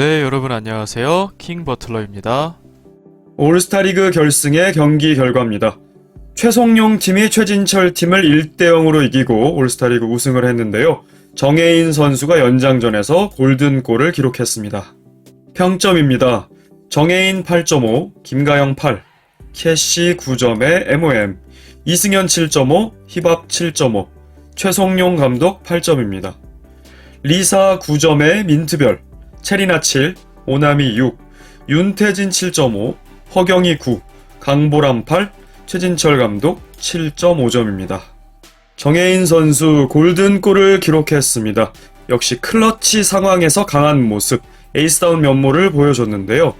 네, 여러분 안녕하세요. 킹 버틀러입니다. 올스타리그 결승의 경기 결과입니다. 최송용 팀이 최진철 팀을 1대0으로 이기고 올스타리그 우승을 했는데요. 정혜인 선수가 연장전에서 골든골을 기록했습니다. 평점입니다. 정혜인 8.5, 김가영 8, 캐시 9점에 MOM, 이승현 7.5, 힙합 7.5, 최송용 감독 8점입니다. 리사 9점에 민트별, 체리나 7, 오나미 6, 윤태진 7.5, 허경이 9, 강보람 8, 최진철 감독 7.5점입니다. 정혜인 선수 골든골을 기록했습니다. 역시 클러치 상황에서 강한 모습, 에이스다운 면모를 보여줬는데요.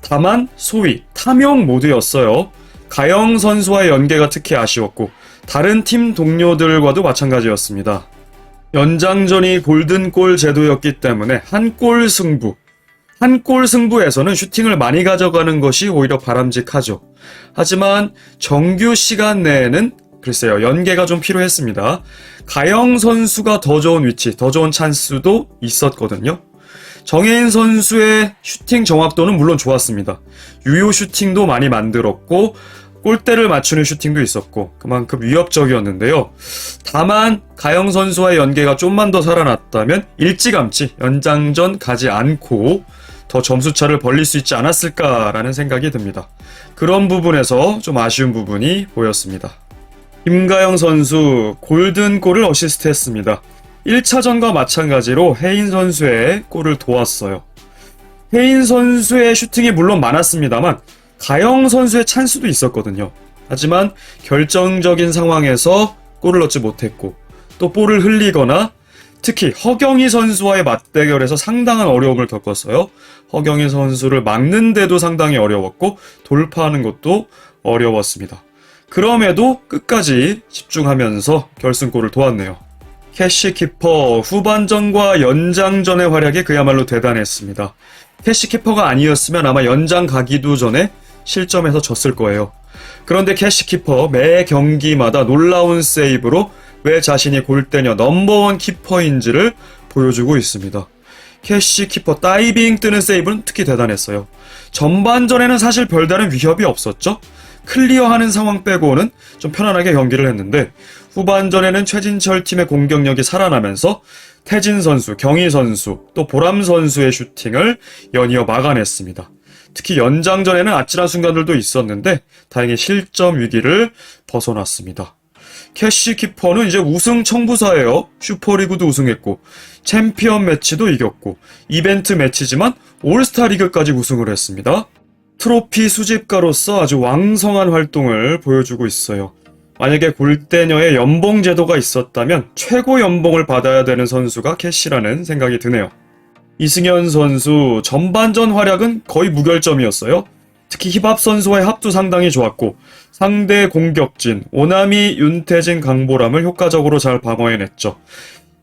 다만 소위 탐욕 모드였어요. 가영 선수와의 연계가 특히 아쉬웠고 다른 팀 동료들과도 마찬가지였습니다. 연장전이 골든골 제도였기 때문에 한 골 승부에서는 슈팅을 많이 가져가는 것이 오히려 바람직하죠. 하지만 정규 시간 내에는 글쎄요, 연계가 좀 필요했습니다. 가영 선수가 더 좋은 위치, 더 좋은 찬스도 있었거든요. 정혜인 선수의 슈팅 정확도는 물론 좋았습니다. 유효 슈팅도 많이 만들었고 골대를 맞추는 슈팅도 있었고 그만큼 위협적이었는데요. 다만 가영 선수와의 연계가 좀만 더 살아났다면 일찌감치 연장전 가지 않고 더 점수차를 벌릴 수 있지 않았을까라는 생각이 듭니다. 그런 부분에서 좀 아쉬운 부분이 보였습니다. 김가영 선수 골든골을 어시스트했습니다. 1차전과 마찬가지로 혜인 선수의 골을 도왔어요. 혜인 선수의 슈팅이 물론 많았습니다만 가영 선수의 찬스도 있었거든요. 하지만 결정적인 상황에서 골을 넣지 못했고 또 볼을 흘리거나 특히 허경이 선수와의 맞대결에서 상당한 어려움을 겪었어요. 허경이 선수를 막는데도 상당히 어려웠고 돌파하는 것도 어려웠습니다. 그럼에도 끝까지 집중하면서 결승골을 도왔네요. 캐시키퍼 후반전과 연장전의 활약이 그야말로 대단했습니다. 캐시키퍼가 아니었으면 아마 연장 가기도 전에 실점해서 졌을 거예요. 그런데 캐시키퍼 매 경기마다 놀라운 세이브로 왜 자신이 골대녀 넘버원 키퍼인지를 보여주고 있습니다. 캐시키퍼 다이빙 뜨는 세이브는 특히 대단했어요. 전반전에는 사실 별다른 위협이 없었죠. 클리어하는 상황 빼고는 좀 편안하게 경기를 했는데 후반전에는 최진철 팀의 공격력이 살아나면서 태진 선수, 경희 선수, 또 보람 선수의 슈팅을 연이어 막아냈습니다. 특히 연장전에는 아찔한 순간들도 있었는데 다행히 실점 위기를 벗어났습니다. 캐시키퍼는 이제 우승 청부사예요. 슈퍼리그도 우승했고 챔피언 매치도 이겼고 이벤트 매치지만 올스타 리그까지 우승을 했습니다. 트로피 수집가로서 아주 왕성한 활동을 보여주고 있어요. 만약에 골대녀의 연봉 제도가 있었다면 최고 연봉을 받아야 되는 선수가 캐시라는 생각이 드네요. 이승현 선수 전반전 활약은 거의 무결점이었어요. 특히 힙합 선수와의 합도 상당히 좋았고 상대 공격진 오나미, 윤태진, 강보람을 효과적으로 잘 방어해냈죠.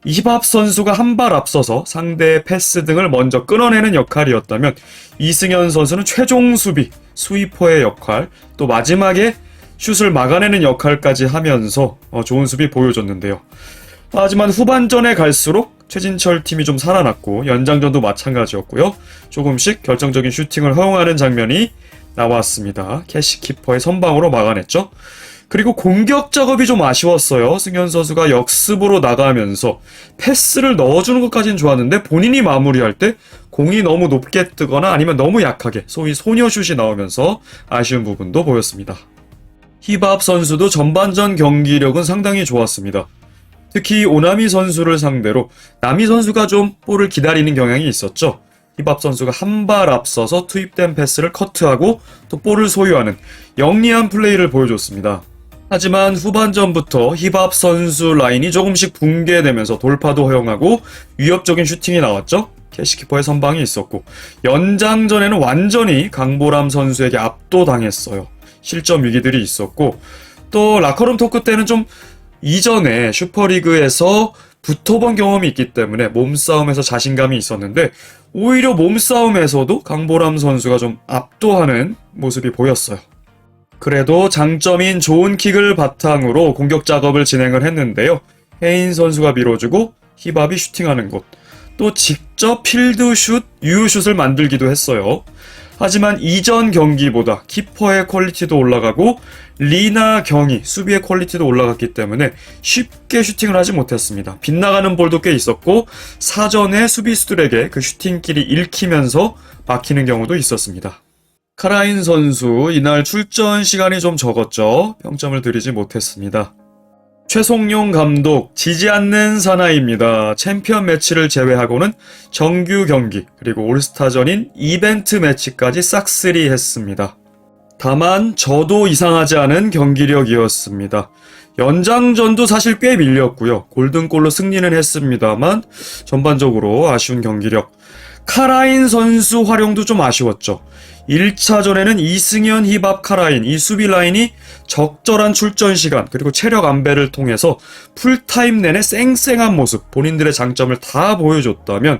이 힙합 선수가 한 발 앞서서 상대의 패스 등을 먼저 끊어내는 역할이었다면 이승현 선수는 최종 수비, 스위퍼의 역할, 또 마지막에 슛을 막아내는 역할까지 하면서 좋은 수비 보여줬는데요. 하지만 후반전에 갈수록 최진철 팀이 좀 살아났고 연장전도 마찬가지였고요. 조금씩 결정적인 슈팅을 허용하는 장면이 나왔습니다. 캐시키퍼의 선방으로 막아냈죠. 그리고 공격 작업이 좀 아쉬웠어요. 승현 선수가 역습으로 나가면서 패스를 넣어주는 것까지는 좋았는데 본인이 마무리할 때 공이 너무 높게 뜨거나 아니면 너무 약하게 소위 소녀슛이 나오면서 아쉬운 부분도 보였습니다. 힙합 선수도 전반전 경기력은 상당히 좋았습니다. 특히 오나미 선수를 상대로 나미 선수가 좀 볼을 기다리는 경향이 있었죠. 힙합 선수가 한 발 앞서서 투입된 패스를 커트하고 또 볼을 소유하는 영리한 플레이를 보여줬습니다. 하지만 후반전부터 힙합 선수 라인이 조금씩 붕괴되면서 돌파도 허용하고 위협적인 슈팅이 나왔죠. 캐시키퍼의 선방이 있었고 연장전에는 완전히 강보람 선수에게 압도당했어요. 실점 위기들이 있었고 또 라커룸 토크 때는 좀 이전에 슈퍼리그에서 붙어본 경험이 있기 때문에 몸싸움에서 자신감이 있었는데 오히려 몸싸움에서도 강보람 선수가 좀 압도하는 모습이 보였어요. 그래도 장점인 좋은 킥을 바탕으로 공격 작업을 진행을 했는데요. 혜인 선수가 밀어주고 힙합이 슈팅하는 곳, 또 직접 필드슛, 유효슛을 만들기도 했어요. 하지만 이전 경기보다 키퍼의 퀄리티도 올라가고 리나 경이 수비의 퀄리티도 올라갔기 때문에 쉽게 슈팅을 하지 못했습니다. 빗나가는 볼도 꽤 있었고 사전에 수비수들에게 그 슈팅길이 읽히면서 막히는 경우도 있었습니다. 카라인 선수 이날 출전 시간이 좀 적었죠. 평점을 드리지 못했습니다. 최송용 감독 지지 않는 사나이입니다. 챔피언 매치를 제외하고는 정규 경기 그리고 올스타전인 이벤트 매치까지 싹쓸이 했습니다. 다만 저도 이상하지 않은 경기력이었습니다. 연장전도 사실 꽤 밀렸고요. 골든골로 승리는 했습니다만 전반적으로 아쉬운 경기력. 카라인 선수 활용도 좀 아쉬웠죠. 1차전에는 이승현, 히밥, 카라인 이 수비 라인이 적절한 출전 시간 그리고 체력 안배를 통해서 풀타임 내내 쌩쌩한 모습 본인들의 장점을 다 보여줬다면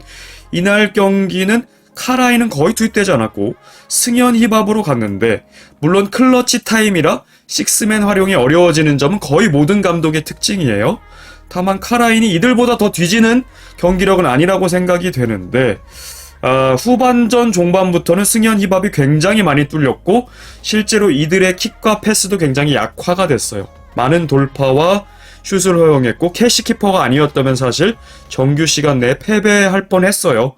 이날 경기는 카라인은 거의 투입되지 않았고 승현, 히밥으로 갔는데 물론 클러치 타임이라 식스맨 활용이 어려워지는 점은 거의 모든 감독의 특징이에요. 다만 카라인이 이들보다 더 뒤지는 경기력은 아니라고 생각이 되는데 후반전 종반부터는 승현, 히밥이 굉장히 많이 뚫렸고 실제로 이들의 킥과 패스도 굉장히 약화가 됐어요. 많은 돌파와 슛을 허용했고 캐시키퍼가 아니었다면 사실 정규 시간 내에 패배할 뻔했어요.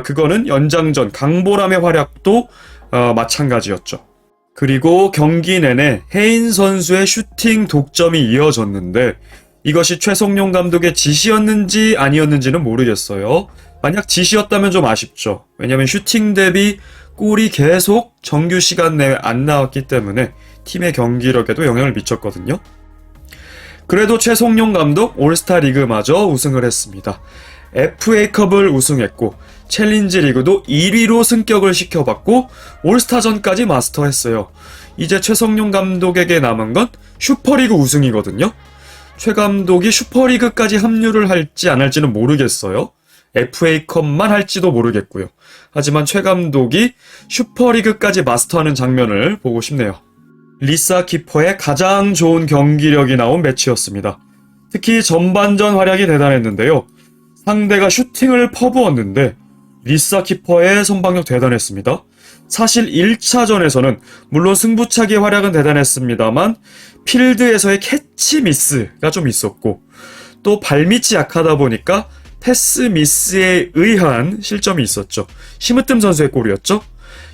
그거는 연장전 강보람의 활약도 마찬가지였죠. 그리고 경기 내내 해인 선수의 슈팅 독점이 이어졌는데 이것이 최송용 감독의 지시였는지 아니었는지는 모르겠어요. 만약 지시였다면 좀 아쉽죠. 왜냐면 슈팅 대비 골이 계속 정규 시간 내에 안 나왔기 때문에 팀의 경기력에도 영향을 미쳤거든요. 그래도 최송용 감독 올스타 리그마저 우승을 했습니다. FA컵을 우승했고 챌린지 리그도 1위로 승격을 시켜봤고 올스타전까지 마스터했어요. 이제 최송용 감독에게 남은 건 슈퍼리그 우승이거든요. 최 감독이 슈퍼리그까지 합류를 할지 안 할지는 모르겠어요. FA컵만 할지도 모르겠고요. 하지만 최 감독이 슈퍼리그까지 마스터하는 장면을 보고 싶네요. 리사 키퍼의 가장 좋은 경기력이 나온 매치였습니다. 특히 전반전 활약이 대단했는데요. 상대가 슈팅을 퍼부었는데 리사 키퍼의 선방력 대단했습니다. 사실 1차전에서는 물론 승부차기의 활약은 대단했습니다만 필드에서의 캐치 미스가 좀 있었고 또 발밑이 약하다 보니까 패스 미스에 의한 실점이 있었죠. 심으뜸 선수의 골이었죠.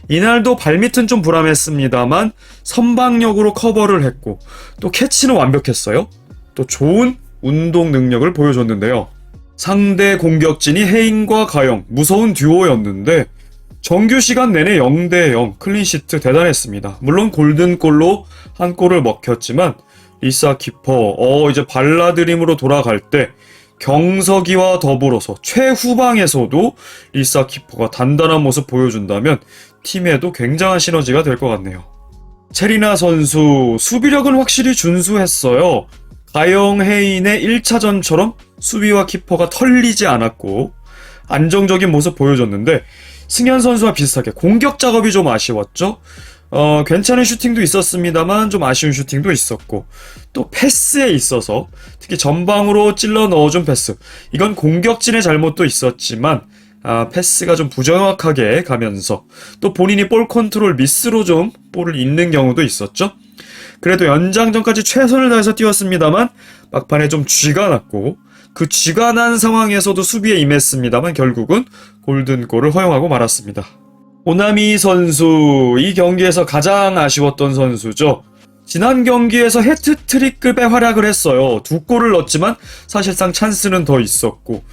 이날도 발밑은 좀 불안했습니다만 선방력으로 커버를 했고 또 캐치는 완벽했어요. 또 좋은 운동 능력을 보여줬는데요. 상대 공격진이 해인과 가영, 무서운 듀오였는데 정규 시간 내내 0대0 클린시트 대단했습니다. 물론 골든골로 한 골을 먹혔지만 리사 키퍼 이제 발라드림으로 돌아갈 때 경석이와 더불어서 최후방에서도 리사 키퍼가 단단한 모습 보여준다면 팀에도 굉장한 시너지가 될 것 같네요. 체리나 선수 수비력은 확실히 준수했어요. 가영 해인의 1차전처럼 수비와 키퍼가 털리지 않았고 안정적인 모습 보여줬는데 승현 선수와 비슷하게 공격 작업이 좀 아쉬웠죠. 괜찮은 슈팅도 있었습니다만 좀 아쉬운 슈팅도 있었고 또 패스에 있어서 특히 전방으로 찔러 넣어준 패스 이건 공격진의 잘못도 있었지만 패스가 좀 부정확하게 가면서 또 본인이 볼 컨트롤 미스로 좀 볼을 잃는 경우도 있었죠. 그래도 연장전까지 최선을 다해서 뛰었습니다만 막판에 좀 쥐가 났고 그 쥐가 난 상황에서도 수비에 임했습니다만 결국은 골든골을 허용하고 말았습니다. 오나미 선수 이 경기에서 가장 아쉬웠던 선수죠. 지난 경기에서 해트트릭급의 활약을 했어요. 2골을 넣었지만 사실상 찬스는 더 있었고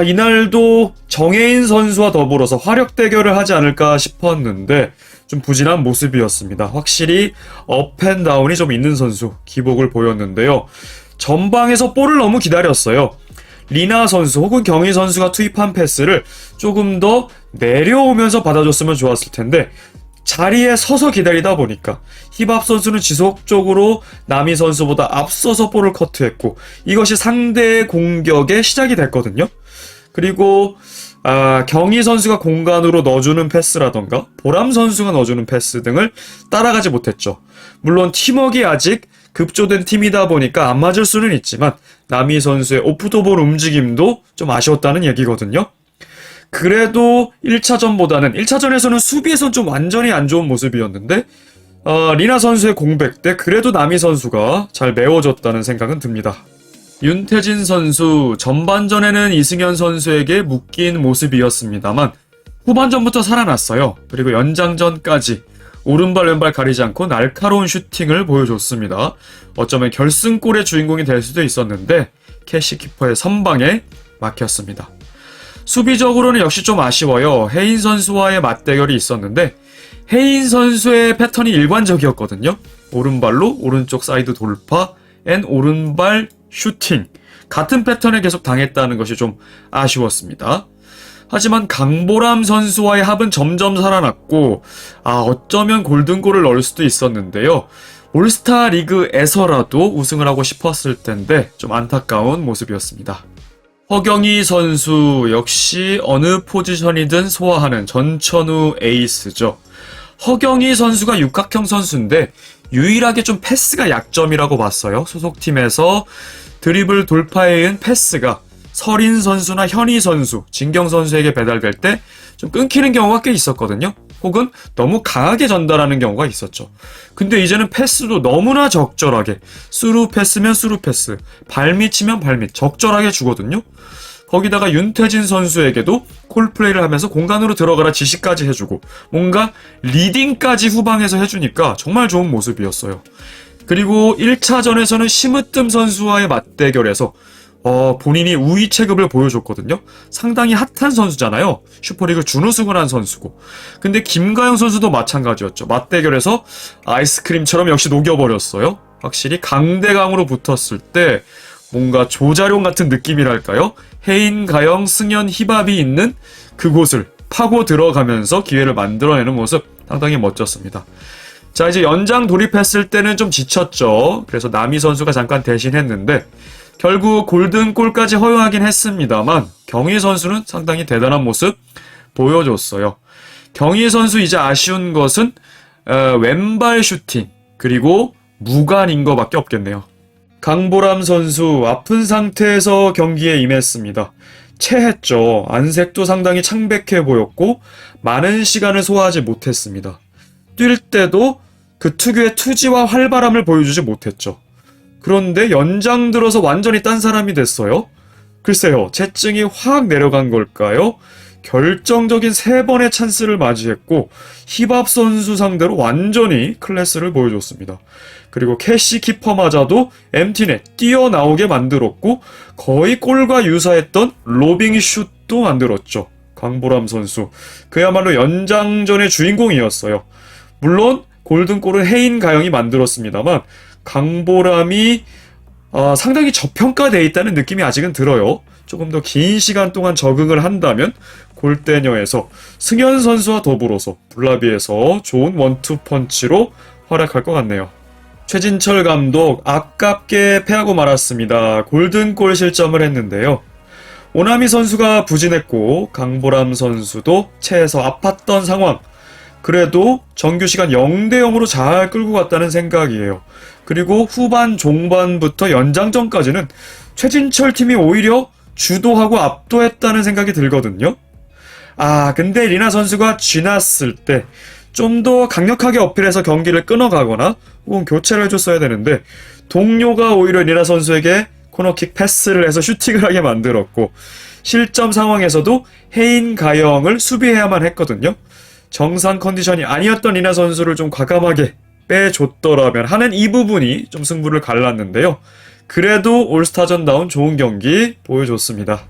이날도 정혜인 선수와 더불어서 화력 대결을 하지 않을까 싶었는데 좀 부진한 모습이었습니다. 확실히 업앤다운이 좀 있는 선수 기복을 보였는데요. 전방에서 볼을 너무 기다렸어요. 리나 선수 혹은 경희 선수가 투입한 패스를 조금 더 내려오면서 받아줬으면 좋았을 텐데 자리에 서서 기다리다 보니까 히밥 선수는 지속적으로 나미 선수보다 앞서서 볼을 커트했고 이것이 상대의 공격의 시작이 됐거든요. 그리고 경희 선수가 공간으로 넣어주는 패스라던가 보람 선수가 넣어주는 패스 등을 따라가지 못했죠. 물론 팀워크가 아직 급조된 팀이다 보니까 안 맞을 수는 있지만 남이 선수의 오프더볼 움직임도 좀 아쉬웠다는 얘기거든요. 그래도 1차전보다는 1차전에서는 수비에선 좀 완전히 안 좋은 모습이었는데 리나 선수의 공백 때 그래도 남이 선수가 잘 메워줬다는 생각은 듭니다. 윤태진 선수 전반전에는 이승현 선수에게 묶인 모습이었습니다만 후반전부터 살아났어요. 그리고 연장전까지 오른발 왼발 가리지 않고 날카로운 슈팅을 보여줬습니다. 어쩌면 결승골의 주인공이 될 수도 있었는데 캐시키퍼의 선방에 막혔습니다. 수비적으로는 역시 좀 아쉬워요. 혜인 선수와의 맞대결이 있었는데 혜인 선수의 패턴이 일관적이었거든요. 오른발로 오른쪽 사이드 돌파 앤 오른발 슈팅 같은 패턴을 계속 당했다는 것이 좀 아쉬웠습니다. 하지만 강보람 선수와의 합은 점점 살아났고 어쩌면 골든골을 넣을 수도 있었는데요. 올스타 리그에서라도 우승을 하고 싶었을 텐데 좀 안타까운 모습이었습니다. 허경희 선수 역시 어느 포지션이든 소화하는 전천후 에이스죠. 허경희 선수가 육각형 선수인데 유일하게 좀 패스가 약점이라고 봤어요. 소속팀에서 드리블 돌파에 의한 패스가 서린 선수나 현희 선수, 진경 선수에게 배달될 때 좀 끊기는 경우가 꽤 있었거든요. 혹은 너무 강하게 전달하는 경우가 있었죠. 근데 이제는 패스도 너무나 적절하게 스루 패스면 스루 패스, 발밑이면 발밑 적절하게 주거든요. 거기다가 윤태진 선수에게도 콜플레이를 하면서 공간으로 들어가라 지시까지 해주고 뭔가 리딩까지 후방에서 해주니까 정말 좋은 모습이었어요. 그리고 1차전에서는 심으뜸 선수와의 맞대결에서 본인이 우위 체급을 보여줬거든요. 상당히 핫한 선수잖아요. 슈퍼리그 준우승을 한 선수고. 근데 김가영 선수도 마찬가지였죠. 맞대결에서 아이스크림처럼 역시 녹여버렸어요. 확실히 강대강으로 붙었을 때 뭔가 조자룡 같은 느낌이랄까요? 혜인, 가영, 승현, 희밥이 있는 그곳을 파고 들어가면서 기회를 만들어내는 모습 상당히 멋졌습니다. 자, 이제 연장 돌입했을 때는 좀 지쳤죠. 그래서 남희 선수가 잠깐 대신했는데 결국 골든골까지 허용하긴 했습니다만 경희 선수는 상당히 대단한 모습 보여줬어요. 경희 선수 이제 아쉬운 것은 왼발 슈팅 그리고 무관인 것밖에 없겠네요. 강보람 선수 아픈 상태에서 경기에 임했습니다. 체했죠. 안색도 상당히 창백해 보였고 많은 시간을 소화하지 못했습니다. 뛸 때도 그 특유의 투지와 활발함을 보여주지 못했죠. 그런데 연장 들어서 완전히 딴 사람이 됐어요. 글쎄요, 체증이 확 내려간 걸까요? 결정적인 3번의 찬스를 맞이했고 희밥 선수 상대로 완전히 클래스를 보여줬습니다. 그리고 캐시 키퍼마저도 MT넷 뛰어나오게 만들었고 거의 골과 유사했던 로빙 슛도 만들었죠. 강보람 선수 그야말로 연장전의 주인공이었어요. 물론 골든골은 혜인 가영이 만들었습니다만 강보람이 상당히 저평가되어 있다는 느낌이 아직은 들어요. 조금 더 긴 시간 동안 적응을 한다면 골대녀에서 승현 선수와 더불어서 블라비에서 좋은 원투 펀치로 활약할 것 같네요. 최진철 감독 아깝게 패하고 말았습니다. 골든골 실점을 했는데요. 오나미 선수가 부진했고 강보람 선수도 체에서 아팠던 상황. 그래도 정규 시간 0대0으로 잘 끌고 갔다는 생각이에요. 그리고 후반 종반부터 연장전까지는 최진철 팀이 오히려 주도하고 압도했다는 생각이 들거든요. 근데 리나 선수가 쥐났을 때 좀 더 강력하게 어필해서 경기를 끊어가거나 혹은 교체를 해줬어야 되는데 동료가 오히려 리나 선수에게 코너킥 패스를 해서 슈팅을 하게 만들었고 실점 상황에서도 혜인 가영을 수비해야만 했거든요. 정상 컨디션이 아니었던 리나 선수를 좀 과감하게 빼줬더라면 하는 이 부분이 좀 승부를 갈랐는데요. 그래도 올스타전다운 좋은 경기 보여줬습니다.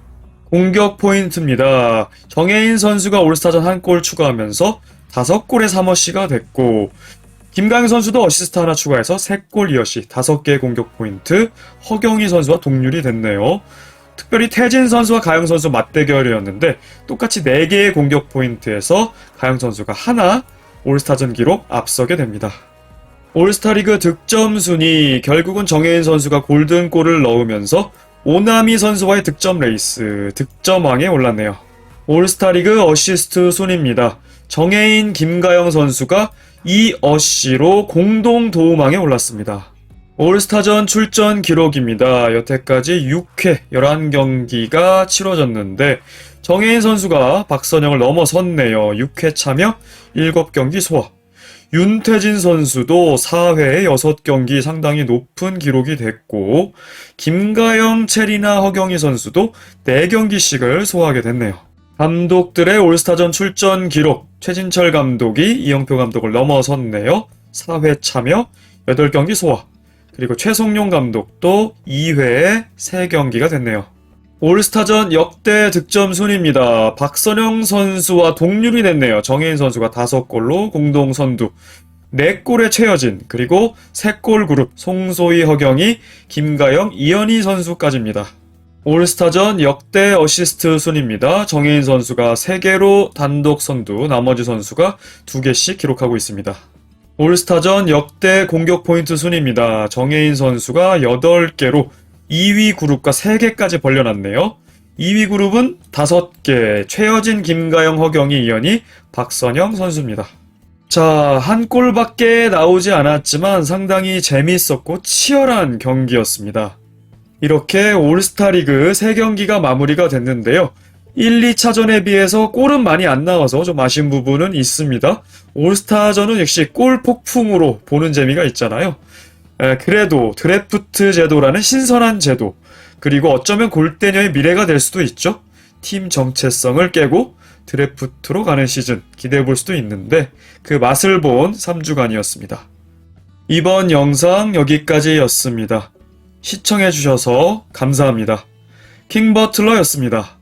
공격 포인트입니다. 정혜인 선수가 올스타전 한 골 추가하면서 5골의 3어시가 됐고 김가영 선수도 어시스트 하나 추가해서 3골 2어시 5개의 공격 포인트 허경희 선수와 동률이 됐네요. 특별히 태진 선수와 가영 선수 맞대결이었는데 똑같이 4개의 공격 포인트에서 가영 선수가 하나 올스타전 기록 앞서게 됩니다. 올스타리그 득점 순위 결국은 정혜인 선수가 골든골을 넣으면서 오나미 선수와의 득점 레이스 득점왕에 올랐네요. 올스타리그 어시스트 순위입니다. 정혜인, 김가영 선수가 2어시로 공동 도움왕에 올랐습니다. 올스타전 출전 기록입니다. 여태까지 6회 11경기가 치러졌는데 정혜인 선수가 박선영을 넘어섰네요. 6회 참여 7경기 소화. 윤태진 선수도 4회에 6경기 상당히 높은 기록이 됐고 김가영, 체리나, 허경희 선수도 4경기씩을 소화하게 됐네요. 감독들의 올스타전 출전 기록, 최진철 감독이 이영표 감독을 넘어섰네요. 4회 참여 8경기 소화. 그리고 최송용 감독도 2회에 3경기가 됐네요. 올스타전 역대 득점 순입니다. 박선영 선수와 동률이 됐네요. 정혜인 선수가 5골로 공동 선두. 4골의 최여진, 그리고 3골 그룹 송소희, 허경희, 김가영, 이현희 선수까지입니다. 올스타전 역대 어시스트 순입니다. 정혜인 선수가 3개로 단독 선두, 나머지 선수가 2개씩 기록하고 있습니다. 올스타전 역대 공격 포인트 순입니다. 정혜인 선수가 8개로 2위 그룹과 3개까지 벌려놨네요. 2위 그룹은 5개, 최여진, 김가영, 허경희, 이현희, 박선영 선수입니다. 자, 한 골밖에 나오지 않았지만 상당히 재미있었고 치열한 경기였습니다. 이렇게 올스타리그 3경기가 마무리가 됐는데요. 1, 2차전에 비해서 골은 많이 안 나와서 좀 아쉬운 부분은 있습니다. 올스타전은 역시 골 폭풍으로 보는 재미가 있잖아요. 그래도 드래프트 제도라는 신선한 제도, 그리고 어쩌면 골대녀의 미래가 될 수도 있죠. 팀 정체성을 깨고 드래프트로 가는 시즌 기대해 볼 수도 있는데 그 맛을 본 3주간이었습니다. 이번 영상 여기까지였습니다. 시청해 주셔서 감사합니다. 킹버틀러였습니다.